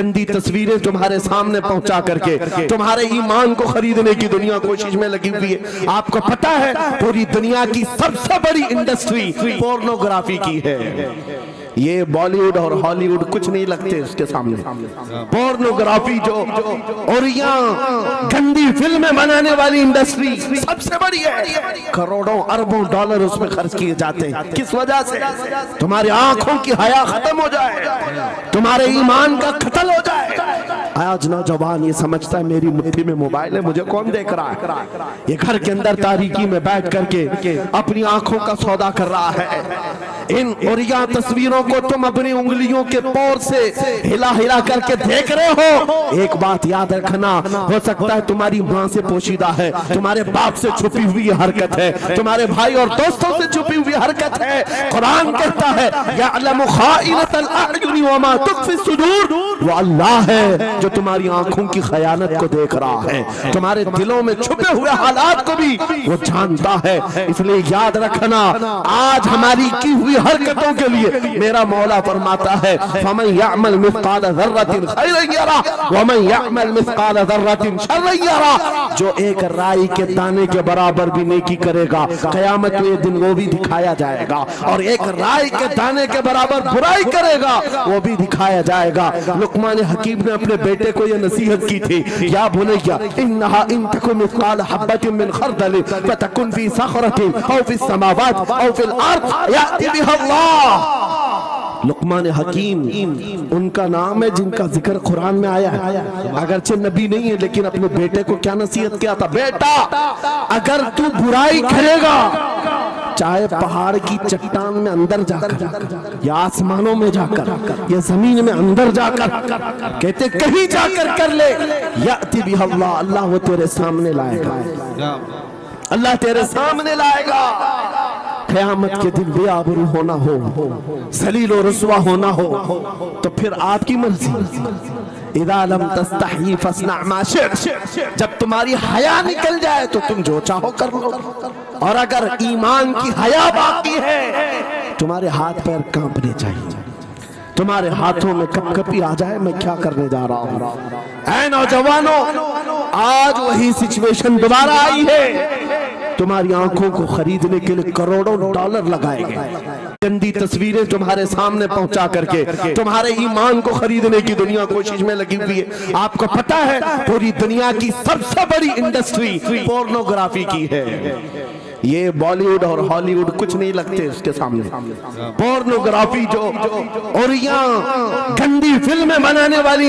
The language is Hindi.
गंदी तस्वीरें तुम्हारे सामने पहुंचा करके तुम्हारे ईमान को खरीदने की दुनिया कोशिश में लगी हुई है। आपको पता है पूरी दुनिया की सबसे बड़ी इंडस्ट्री पोर्नोग्राफी की है। ये बॉलीवुड और हॉलीवुड कुछ नहीं लगते उसके सामने। पोर्नोग्राफी जो और यहाँ गंदी फिल्में बनाने वाली इंडस्ट्री सबसे बड़ी है। करोड़ों अरबों डॉलर उसमें खर्च किए जाते हैं। किस वजह से? तुम्हारी आंखों की हया खत्म हो जाए, तुम्हारे ईमान का कत्ल हो जाए। आज नौजवान ये समझता है मेरी मुट्ठी में मोबाइल है, मुझे कौन देख रहा है। ये घर के अंदर तारीकी में बैठ करके अपनी आंखों का सौदा कर रहा है। इन उरिया तस्वीरों को तुम अपनी उंगलियों के पोर से हिला हिला करके देख रहे हो। एक बात याद रखना, हो सकता है तुम्हारी माँ से पोशीदा है, तुम्हारे बाप से छुपी हुई हरकत है, तुम्हारे भाई और दोस्तों से छुपी हुई हरकत है। कुरान कहता है यअलमु खाइनतल अयुनि व मा तुख्फी सुदूर, वो अल्लाह है जो तुम्हारी आंखों की खयानत को देख रहा है, तुम्हारे दिलों में छुपे हुए हालात को भी वो जानता है। इसलिए याद रखना, आज हमारी की हुई हरकतों के लिए मेरा मौला फरमाता है फमन यअमल मिस्काल ज़र्रतिन खैरन यरा व मन यअमल मिस्काल ज़र्रतिन शर्रन यरा। जो एक राई के दाने के बराबर भी नेकी करेगा, क़यामत के दिन वो भी दिखाया जाएगा, और एक राई के दाने के बराबर बुराई करेगा वो भी दिखाया जाएगा। लुक़मान हकीम ने अपने बेटे को ये नसीहत की थी, या बुनय्या इन्नहा इन तकुन मिस्काल हब्बतिन मिन खरदल फतकुन फी सखरतिन औ फी समावात औ फिल अर्द याति बिहा अल्लाह। लुक़मान हकीम उनका नाम है जिनका जिक्र कुरान में आया है। अगरचे नबी नहीं है, लेकिन अपने बेटे को क्या नसीहत किया था, बेटा अगर तू बुराई करेगा, चाहे पहाड़ की चट्टान में अंदर जाकर या आसमानों में जाकर या जमीन में अंदर जाकर, कहते कहीं जाकर कर ले, याति बिहा अल्लाह, अल्लाह वो तेरे सामने लाएगा, अल्लाह तेरे सामने लाएगा। क़यामत के दिन बेआबरू होना हो, ज़लील और रुस्वा होना हो, तो फिर आपकी मर्जी। इज़ा लम तस्तही फस्ना मा शि'त, जब तुम्हारी हया निकल जाए तो तुम जो चाहो कर लो। और अगर ईमान की हया बाकी है, तुम्हारे हाथ पैर कांपने चाहिए, तुम्हारे हाथों में कपकपी आ जाए मैं क्या करने जा रहा हूँ। ऐ नौजवानों, आज वही सिचुएशन दोबारा आई है। तुम्हारी आंखों को खरीदने के लिए करोड़ों डॉलर लगाए गए। गंदी तस्वीरें तुम्हारे सामने पहुंचा करके तुम्हारे ईमान को खरीदने की दुनिया कोशिश में लगी हुई है। आपको पता है पूरी दुनिया की सबसे बड़ी इंडस्ट्री पोर्नोग्राफी की है। ये बॉलीवुड और हॉलीवुड कुछ नहीं लगते उसके सामने। पोर्नोग्राफी जो और यहाँ गंदी फिल्में बनाने वाली